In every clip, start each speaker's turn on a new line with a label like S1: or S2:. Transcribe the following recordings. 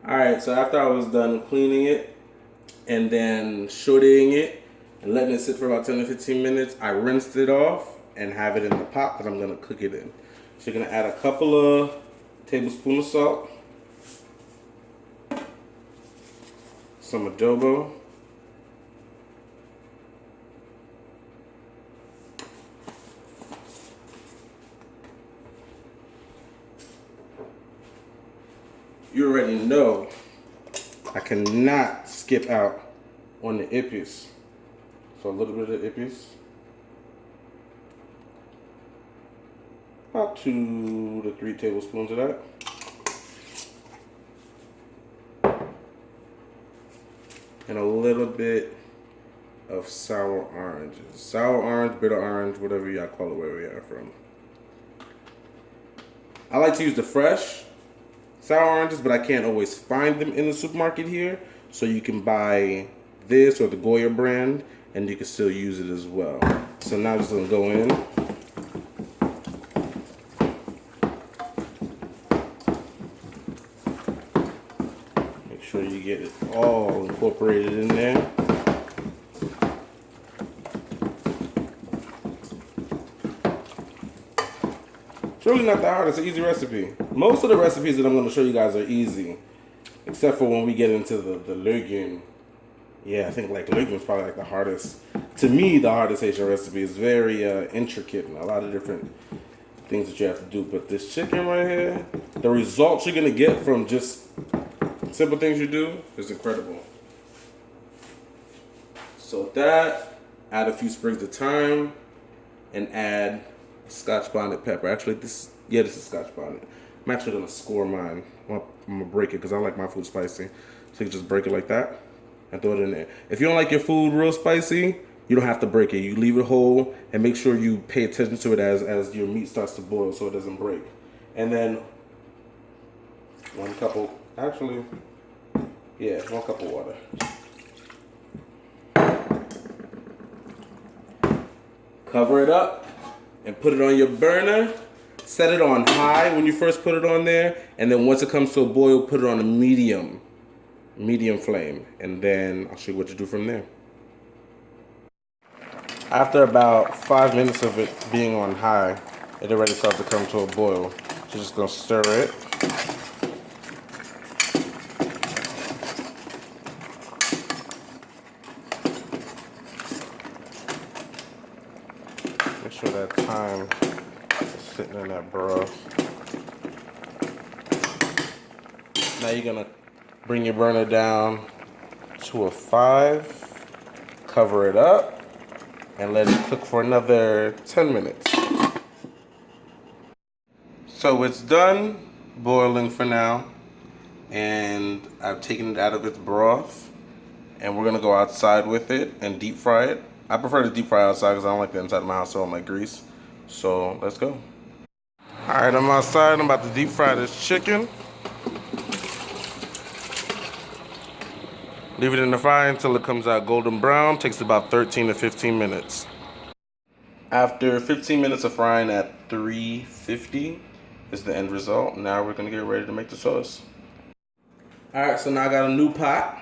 S1: Alright, so after I was done cleaning it and then sauteing it and letting it sit for about 10 to 15 minutes, I rinsed it off and have it in the pot that I'm going to cook it in. So you're going to add a couple of tablespoons of salt, some adobo, you already know I cannot skip out on the Epis. So a little bit of Epis. About 2 to 3 tablespoons of that. And a little bit of sour oranges. Sour orange, bitter orange, whatever y'all call it where we are from. I like to use the fresh sour oranges, but I can't always find them in the supermarket here. So you can buy this or the Goya brand, and you can still use it as well. So now I'm just gonna go in. Make sure you get it all incorporated in there. It's really not that hard. It's an easy recipe. Most of the recipes that I'm going to show you guys are easy, except for when we get into the legume. Yeah, I think like legume is probably like the hardest. To me, the hardest Haitian recipe is very intricate and a lot of different things that you have to do. But this chicken right here, the results you're going to get from just simple things you do is incredible. So with that, add a few sprigs of thyme and add Scotch bonnet pepper. Actually, this is Scotch bonnet. I'm actually gonna score mine. I'm gonna break it because I like my food spicy. So you can just break it like that and throw it in there. If you don't like your food real spicy, you don't have to break it. You leave it whole and make sure you pay attention to it as your meat starts to boil so it doesn't break. And then one cup of water. Cover it up and put it on your burner. Set it on high when you first put it on there, and then once it comes to a boil, put it on a medium flame, and then I'll show you what to do from there. After about 5 minutes of it being on high, it already starts to come to a boil. So you're just gonna stir it. Make sure that thyme is sitting in that broth. Now you're gonna bring your burner down to a 5, cover it up, and let it cook for another 10 minutes. So it's done boiling for now, and I've taken it out of its broth, and we're gonna go outside with it and deep fry it. I prefer to deep fry outside because I don't like the inside of my house, so I don't like grease. So let's go. All right, I'm outside. I'm about to deep fry this chicken. Leave it in the fry until it comes out golden brown. Takes about 13 to 15 minutes. After 15 minutes of frying at 350 is the end result. Now we're gonna get ready to make the sauce. All right, so now I got a new pot.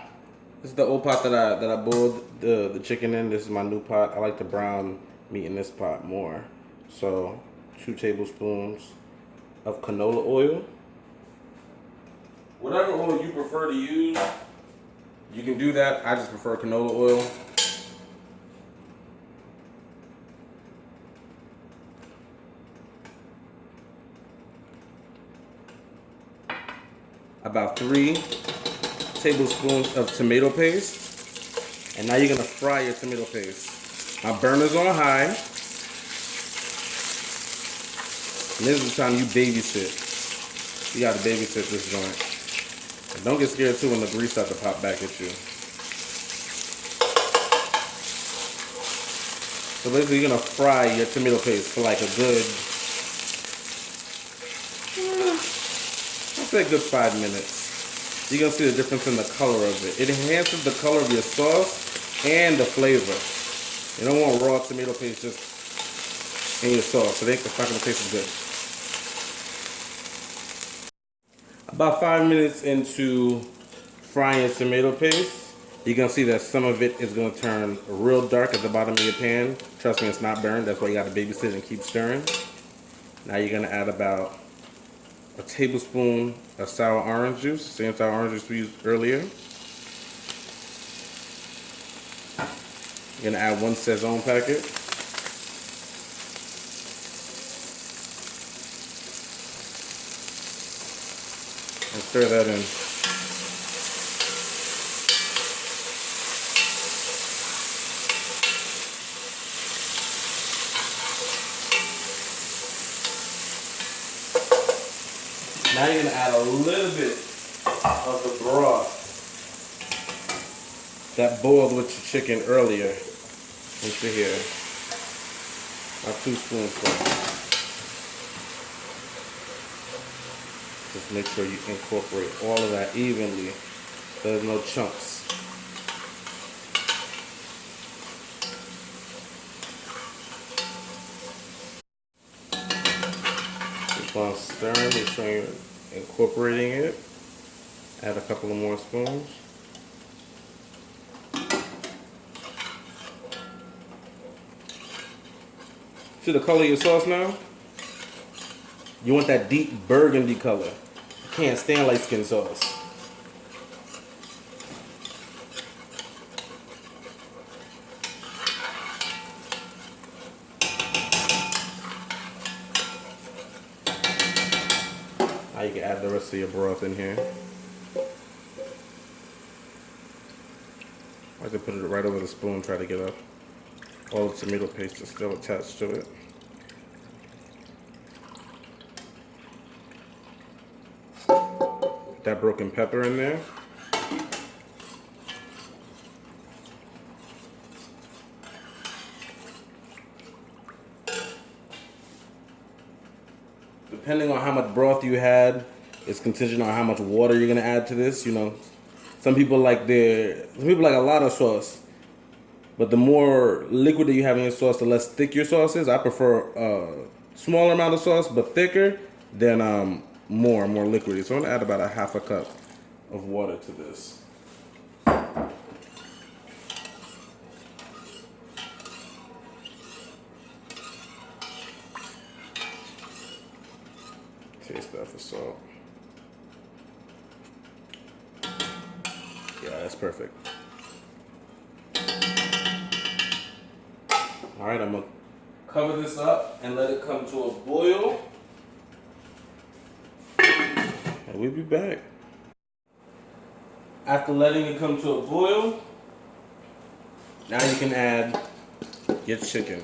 S1: This is the old pot that I boiled the chicken in. This is my new pot. I like the brown meat in this pot more. So 2 tablespoons of canola oil. Whatever oil you prefer to use, you can do that. I just prefer canola oil. About 3 tablespoons of tomato paste. And now you're gonna fry your tomato paste. My burner's on high. And this is the time you babysit. You gotta babysit this joint. And don't get scared too when the grease starts to pop back at you. So basically you're gonna fry your tomato paste for like a good, I'd say a good 5 minutes. You're gonna see the difference in the color of it. It enhances the color of your sauce and the flavor. You don't want raw tomato paste just in your sauce, so it's not gonna taste as good. About 5 minutes into frying tomato paste, you're gonna see that some of it is gonna turn real dark at the bottom of your pan. Trust me, it's not burned. That's why you gotta babysit and keep stirring. Now you're gonna add about a tablespoon of sour orange juice, same sour orange juice we used earlier. You're gonna add 1 Sezon packet. And stir that in. Now you're gonna add a little bit of the broth that boiled with your chicken earlier into here. About 2 spoonfuls. Just make sure you incorporate all of that evenly so there's no chunks. Keep on stirring, make sure you're incorporating it. Add a couple of more spoons. See the color of your sauce now? You want that deep burgundy color. You can't stand light skin sauce. Now you can add the rest of your broth in here. I like to put it right over the spoon, try to get up. All the tomato paste is still attached to it. That broken pepper in there. Depending on how much broth you had, it's contingent on how much water you're gonna add to this. You know, some people like a lot of sauce, but the more liquid that you have in your sauce, the less thick your sauce is. I prefer a smaller amount of sauce, but thicker than more liquidy. So I'm gonna add about a half a cup of water to this. Taste that for salt. Yeah, that's perfect. All right, I'm gonna cover this up and let it come to a boil. And we'll be back. After letting it come to a boil, now you can add your chicken.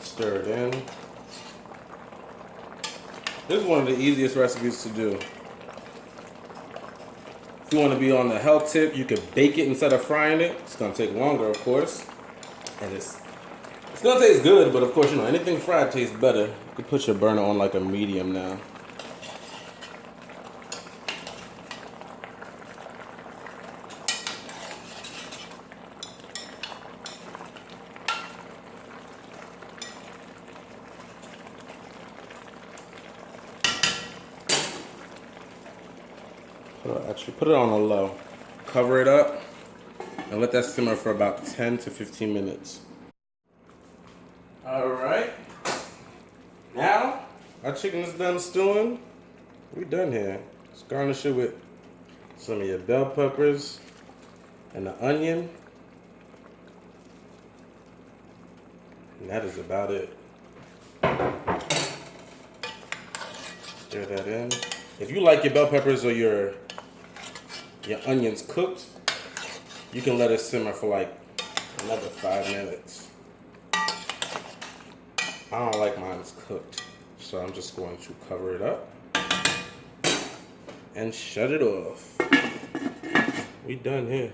S1: Stir it in. This is one of the easiest recipes to do. If you want to be on the health tip, you could bake it instead of frying it. It's gonna take longer, of course, and it's gonna taste good. But of course, you know, anything fried tastes better. You could put your burner on like a medium now. Actually, put it on a low. Cover it up and let that simmer for about 10 to 15 minutes. All right. Now, our chicken is done stewing. We're done here. Let's garnish it with some of your bell peppers and the onion. And that is about it. Stir that in. If you like your bell peppers or your onions cooked, you can let it simmer for like another 5 minutes. I don't like mine cooked, so I'm just going to cover it up and shut it off. We done here.